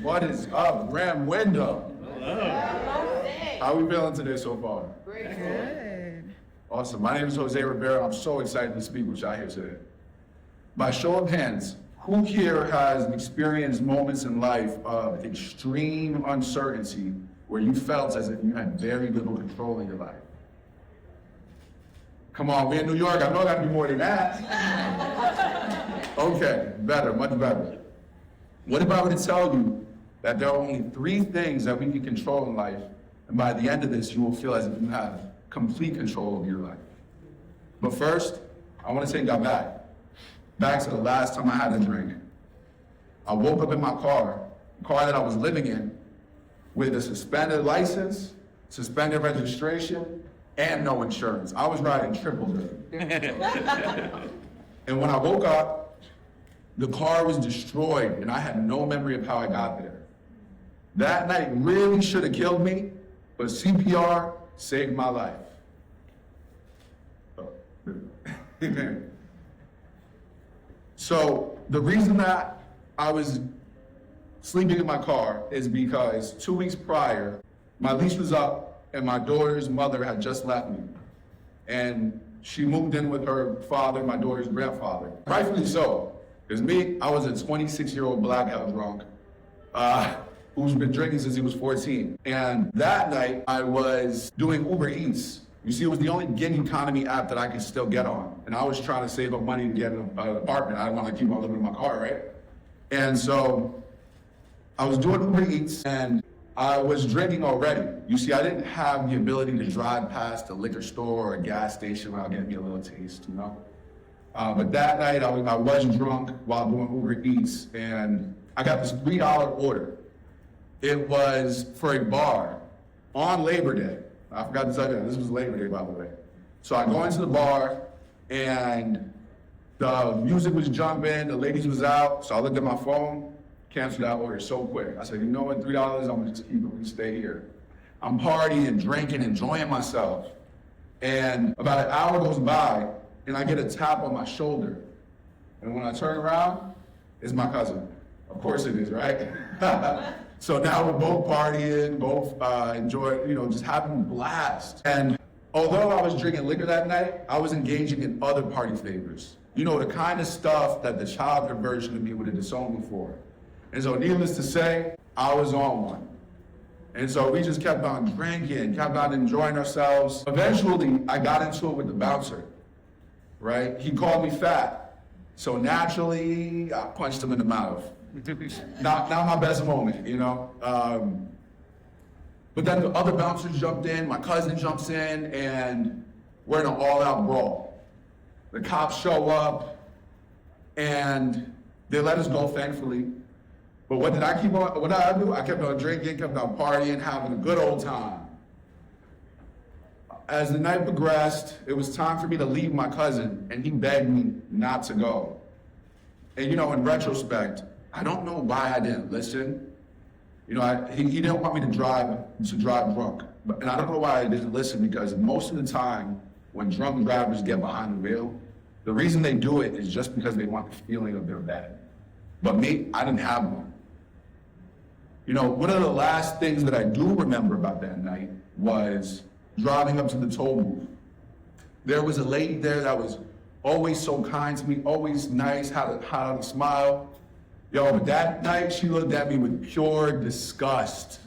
What is up, Grand Window? Hello. How are we feeling today so far? Good. Awesome. My name is José Rivera. I'm so excited to speak with y'all here today. By show of hands, who here has experienced moments in life of extreme uncertainty where you felt as if you had very little control in your life? Come on, we're in New York. I know I gotta be more than that. Okay, better, much better. What if I were to tell you that there are only 3 things that we can control in life, and by the end of this, you will feel as if you have complete control of your life? But first, I want to take y'all back to the last time I had a drink. I woke up in my car, the car that I was living in, with a suspended license, suspended registration, and no insurance. I was riding triple duty. And when I woke up, the car was destroyed, and I had no memory of how I got there. That night really should have killed me, but CPR saved my life. Amen. So the reason that I was sleeping in my car is because 2 weeks prior, my lease was up and my daughter's mother had just left me. And she moved in with her father, my daughter's grandfather. Rightfully so, because me, I was a 26-year-old blackout drunk who's been drinking since he was 14. And that night, I was doing Uber Eats. You see, it was the only gig economy app that I could still get on. And I was trying to save up money to get an apartment. I didn't want to keep on living in my car, right? And so I was doing Uber Eats and I was drinking already. You see, I didn't have the ability to drive past a liquor store or a gas station without getting me a little taste, you know? But that night, I was drunk while doing Uber Eats, and I got this $3 order. It was for a bar on Labor Day. I forgot to tell you that. This was Labor Day, by the way. So I go into the bar, and the music was jumping, the ladies was out, so I looked at my phone, canceled that order so quick. I said, you know what, $3, I'm gonna just keep it and stay here. I'm partying, drinking, enjoying myself. And about an hour goes by, and I get a tap on my shoulder. And when I turn around, it's my cousin. Of course it is, right? So now we're both partying, both enjoying, just having a blast. And although I was drinking liquor that night, I was engaging in other party favors. You know, the kind of stuff that the childhood version of me would have disowned me for. And so needless to say, I was on one. And so we just kept on drinking, kept on enjoying ourselves. Eventually, I got into it with the bouncer, right? He called me fat. So naturally, I punched him in the mouth. Not my best moment, you know? But then the other bouncers jumped in, my cousin jumps in, and we're in an all-out brawl. The cops show up, and they let us go, thankfully. But what did I do? I kept on drinking, kept on partying, having a good old time. As the night progressed, it was time for me to leave my cousin, and he begged me not to go. And in retrospect, I don't know why I didn't listen. He didn't want me to drive drunk. And I don't know why I didn't listen, because most of the time, when drunk drivers get behind the wheel, the reason they do it is just because they want the feeling of their bad. But me, I didn't have one. One of the last things that I do remember about that night was driving up to the toll booth. There was a lady there that was always so kind to me, always nice, had a smile. But that night she looked at me with pure disgust.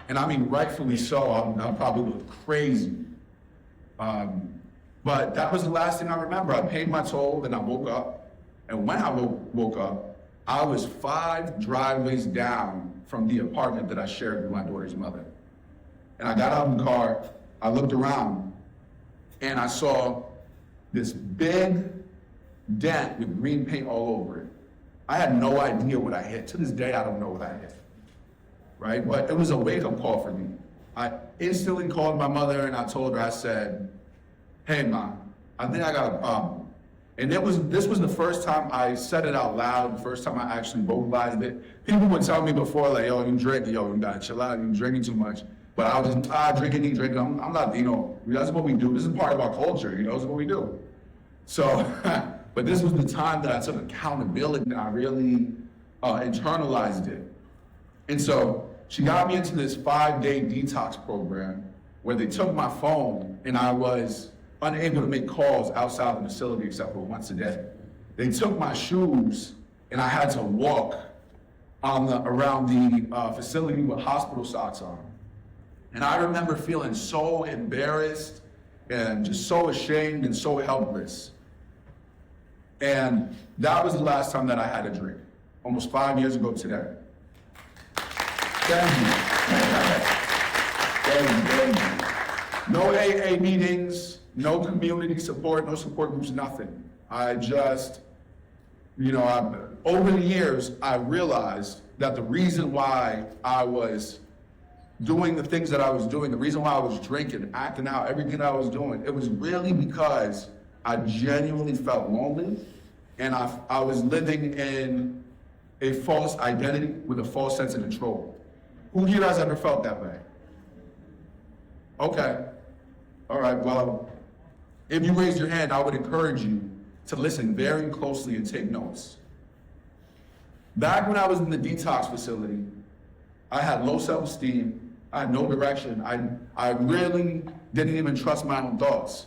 And I mean, rightfully so, I probably looked crazy. But that was the last thing I remember. I paid my toll, then I woke up. And when I woke up, I was 5 driveways down from the apartment that I shared with my daughter's mother. And I got out of the car, I looked around, and I saw this big dent with green paint all over it. I had no idea what I hit. To this day, I don't know what I hit, right? But it was a wake-up call for me. I instantly called my mother and I told her, I said, hey, Mom, I think I got a problem. And this was the first time I said it out loud, the first time I actually vocalized it. People would tell me before, like, yo, you drink, you gotta chill out, you're drinking too much. But I was just, drinking. I'm not, that's what we do. This is part of our culture, this is what we do. So, but this was the time that I took accountability and I really internalized it. And so she got me into this 5-day detox program where they took my phone and I was unable to make calls outside the facility except for once a day. They took my shoes and I had to walk around the facility with hospital socks on. And I remember feeling so embarrassed and just so ashamed and so helpless. And that was the last time that I had a drink, almost 5 years ago today. Thank you. Thank you. No AA meetings, no community support, no support groups, nothing. I just, over the years, I realized that the reason why I was doing the things that I was doing, the reason why I was drinking, acting out, everything I was doing, it was really because I genuinely felt lonely and I was living in a false identity with a false sense of control. Who here has ever felt that way? Okay. All right, well, if you raised your hand, I would encourage you to listen very closely and take notes. Back when I was in the detox facility, I had low self-esteem, I had no direction, I really didn't even trust my own thoughts.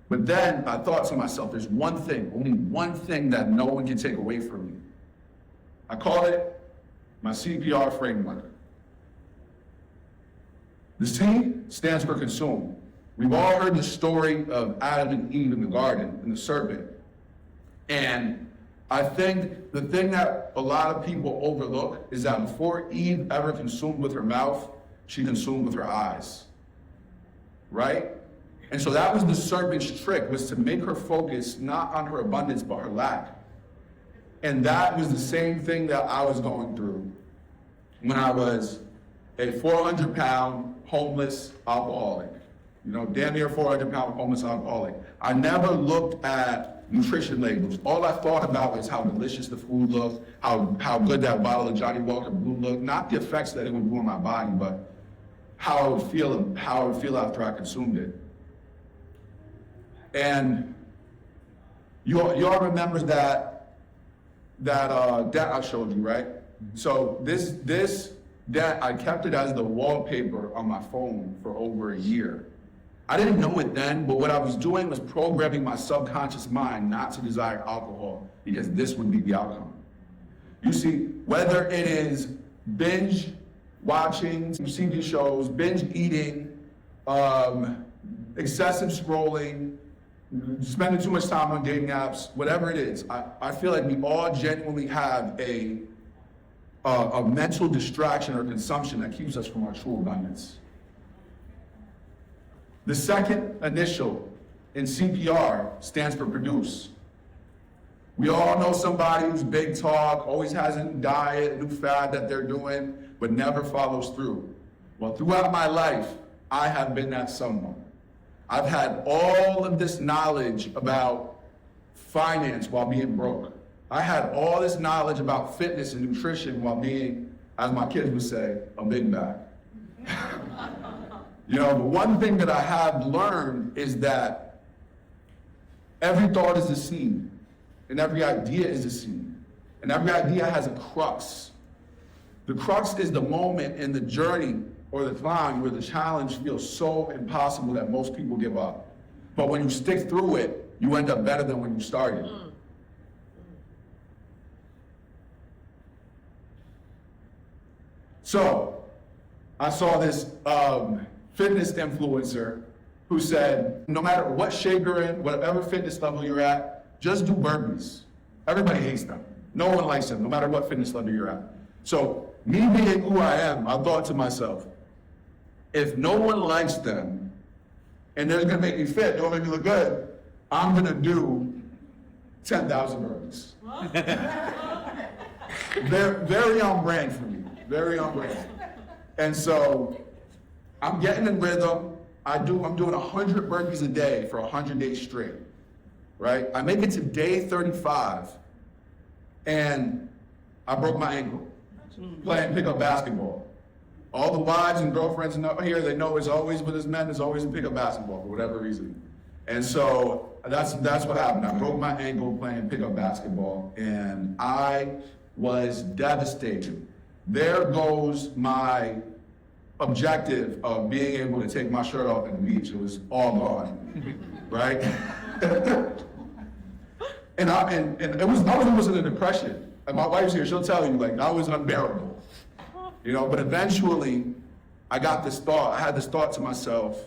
But then I thought to myself, there's one thing, only one thing that no one can take away from me. I call it my CPR Framework. The C stands for consume. We've all heard the story of Adam and Eve in the garden and the serpent. And I think the thing that a lot of people overlook is that before Eve ever consumed with her mouth, she consumed with her eyes, right? And so that was the serpent's trick, was to make her focus not on her abundance, but her lack. And that was the same thing that I was going through when I was a 400-pound homeless alcoholic. Damn near 400-pound homeless alcoholic. I never looked at nutrition labels. All I thought about was how delicious the food looked, how good that bottle of Johnny Walker Blue looked, not the effects that it would do on my body, but how I would feel after I consumed it. And you all remember that debt I showed you, right? So this debt, I kept it as the wallpaper on my phone for over a year. I didn't know it then, but what I was doing was programming my subconscious mind not to desire alcohol because this would be the outcome. You see, whether it is binge watching TV shows, binge eating, excessive scrolling, spending too much time on dating apps, whatever it is, I feel like we all genuinely have a mental distraction or consumption that keeps us from our true abundance. The second initial in CPR stands for produce. We all know somebody who's big talk, always has a new diet, a new fad that they're doing, but never follows through. Well, throughout my life, I have been that someone. I've had all of this knowledge about finance while being broke. I had all this knowledge about fitness and nutrition while being, as my kids would say, a big bag. The one thing that I have learned is that every thought is a seed, and every idea is a seed, and every idea has a crux. The crux is the moment in the journey or the climb where the challenge feels so impossible that most people give up. But when you stick through it, you end up better than when you started. So, I saw this fitness influencer who said, no matter what shape you're in, whatever fitness level you're at, just do burpees. Everybody hates them. No one likes them, no matter what fitness level you're at. So, me being who I am, I thought to myself, if no one likes them, and they're gonna make me fit, they're gonna make me look good, I'm gonna do 10,000 burpees. Very on brand for me, very on brand. And so, I'm getting in rhythm. I'm doing 100 burpees a day for 100 days straight, right? I make it to day 35, and I broke my ankle playing pickup basketball. All the wives and girlfriends here, they know it's always with us men, it's always in pickup basketball for whatever reason. And so that's what happened. I broke my ankle playing pickup basketball, and I was devastated. there goes my objective of being able to take my shirt off at the beach. It was all gone, right? and it was, I was almost in a depression. And my wife's here, she'll tell you, like, that was unbearable. You know, but eventually, I had this thought to myself,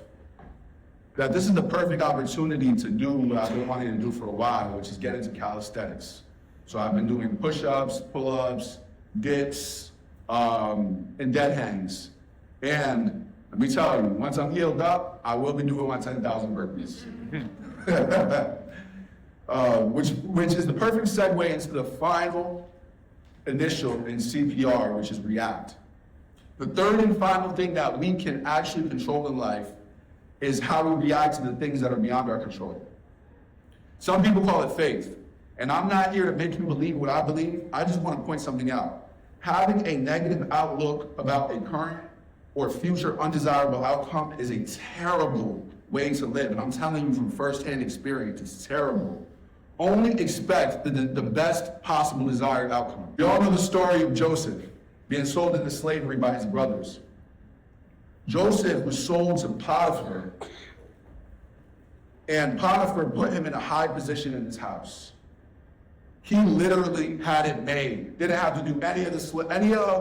that this is the perfect opportunity to do what I've been wanting to do for a while, which is get into calisthenics. So I've been doing push-ups, pull-ups, dips, and dead hangs. And let me tell you, once I'm healed up, I will be doing my 10,000 burpees. Which is the perfect segue into the final initial in CPR, which is react. The third and final thing that we can actually control in life is how we react to the things that are beyond our control. Some people call it faith. And I'm not here to make you believe what I believe. I just want to point something out. Having a negative outlook about a current or future undesirable outcome is a terrible way to live. And I'm telling you from firsthand experience, it's terrible. Only expect the best possible desired outcome. You all know the story of Joseph being sold into slavery by his brothers. Joseph was sold to Potiphar, and Potiphar put him in a high position in his house. He literally had it made. Didn't have to do any of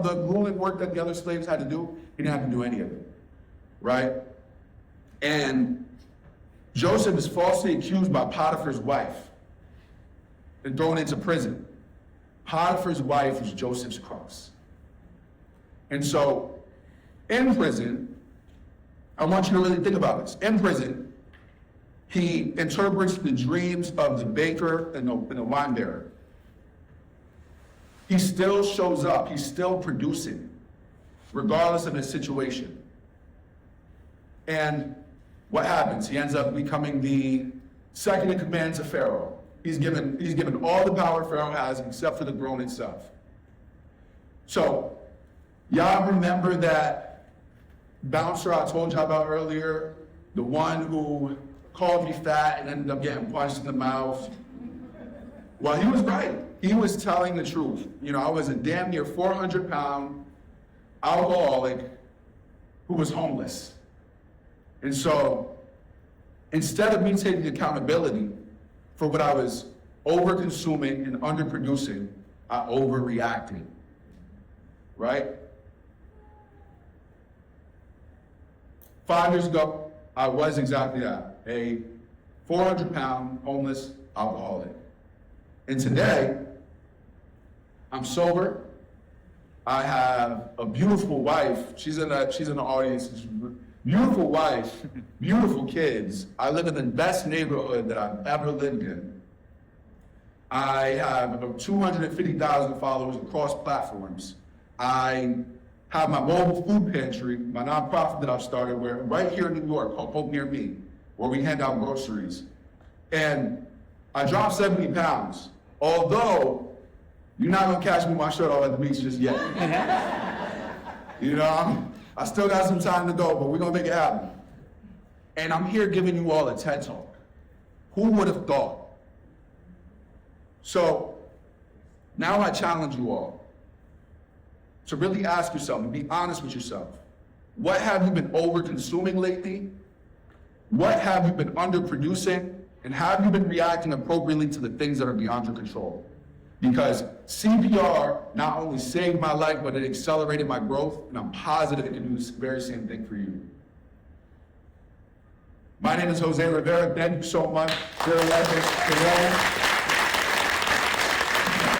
the grueling work that the other slaves had to do. He didn't have to do any of it, right? And Joseph is falsely accused by Potiphar's wife and thrown into prison. Potiphar's wife was Joseph's crux. And so, in prison, I want you to really think about this. In prison, he interprets the dreams of the baker and the wine bearer. He still shows up. He's still producing, regardless of his situation. And what happens? He ends up becoming the second in command to Pharaoh. He's given all the power Pharaoh has except for the throne itself. So, y'all remember that bouncer I told you about earlier, the one who called me fat and ended up getting punched in the mouth? Well, he was right. He was telling the truth. You know, I was a damn near 400-pound alcoholic who was homeless. And so, instead of me taking accountability for what I was over-consuming and underproducing, I overreacted, right? 5 years ago, I was exactly that, a 400-pound homeless alcoholic. And today, I'm sober. I have a beautiful wife. She's in the audience. Beautiful wife, beautiful kids. I live in the best neighborhood that I've ever lived in. I have about 250,000 followers across platforms. I have my mobile food pantry, my nonprofit that I've started, right here in New York, Hope Near Me, where we hand out groceries. And I dropped 70 pounds, although you're not gonna catch me with my shirt off at the beach just yet. You know, I still got some time to go, but we're gonna make it happen. And I'm here giving you all a TED Talk. Who would have thought? So now I challenge you all to really ask yourself and be honest with yourself. What have you been over-consuming lately? What have you been underproducing? And have you been reacting appropriately to the things that are beyond your control? Because CPR not only saved my life, but it accelerated my growth, and I'm positive it can do the very same thing for you. My name is José Rivera. Thank you so much. You're a legend.